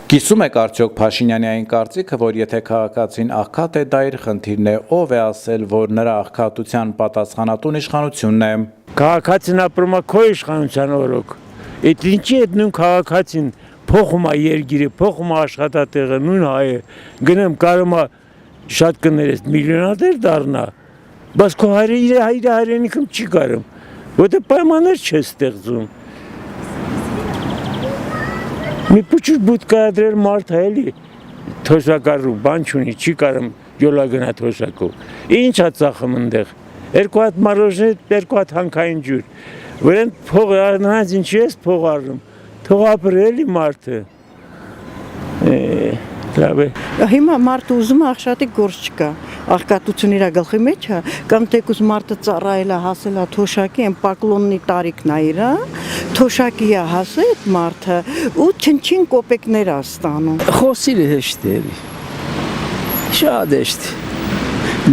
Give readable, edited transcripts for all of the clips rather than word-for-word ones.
Կիսում եք արդյոք Փաշինյանի այն կարծիքը, որ եթե քաղաքացին աղքատ է, դա իր խնդիրն է, ով է ասել, որ նրա աղքատության պատասխանատուն իշխանությունն է։ Քաղաքացին ապրում է քո իշխանության օրոք։ Այդ ինչի այդ նույն քաղաքացին փոխում է երկիրը, փոխում է աշխատատեղը, նույն հայը, գնամ կարում է շատ կներես միլիոնատեր դառնա, բայց քո իր հայրենիքում չի կարում, որտեղ պայմաններ չի ստեղծում։ Մի փոքր բուտկա դրել մարդ է էլի, թոշակարու բան չունի, չի կարում յոլա գնա թոշակով։ Ինչ է ծախում ընդեղ։ Երկու հատ մարոժնի, երկու հատ հանքային ջուր։ Որեն փող նրանց ինչի ես փող առնում։ Թող ապրի էլի մարդը։ Լավ է։ Հիմա մարդը ուզում է աղքատի գործ չկա, աղքատություն իր գլխի մեջ է, կամ տեկուս մարդը ծառայել է, հասել է թոշակի, այն պակլոննի տարիքն է իր, թոշակի է հասել այդ մարդը ու չնչին կոպեկներ է ստանում։ Խոսիլը հեշտ է, շատ հեշտ,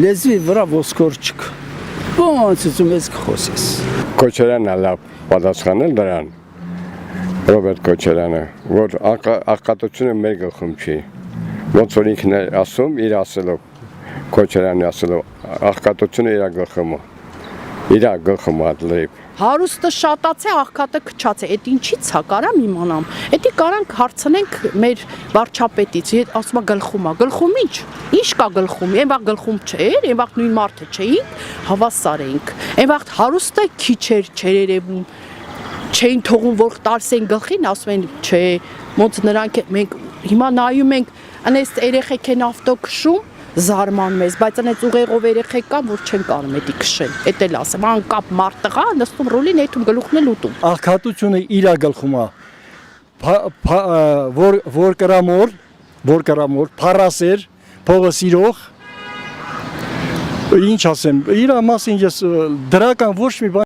լեզվի վրա ոսկոր չկա, ոնց ուզում ես կխոսես։ Քոչարյանն է լավ պատասխանել դրան, Ռոբերտ Քոչարյանը, որ աղքատությունը մեր գլխում չի, ոնց որ ինքն է ասում, իր ասելով, Քոչարյանի ասելով, աղքատությունը իր գլխում է լեյբ։ Հարուստը շատացե, աղքատը քչացե, այդ ինչի՞ց է, կարամ իմանամ։ Էդի կարանք հարցնենք մեր վարչապետից, ասում է գլխում ինչ կա գլխում, այն վաղ գլխում չէր, այն վաղ նույն մարդը չէինք, հավասար էինք, այն վաղ հարուստը քիչ չէր երևում, չէին թողում, որ տարսեն գլխին, ասում են, չէ, ոնց նրանք մենք հիմա նայում ենք, անես երեխեք են ավտո քշում, զարմանում ես, բայց այնց ուղեղով երեխեք կան, որ չեն կարում էդի քշել, էդ էլ ասեմ, անկապ մարդ տղա, նստում ռոլին էթում գլուխն էլ ուտում։ Աղքատությունը իր գլխում է, որ կրամոր, փառասեր, փողը սիրող, ինչ ասեմ, իր մասին ես դրական ոչ մի բան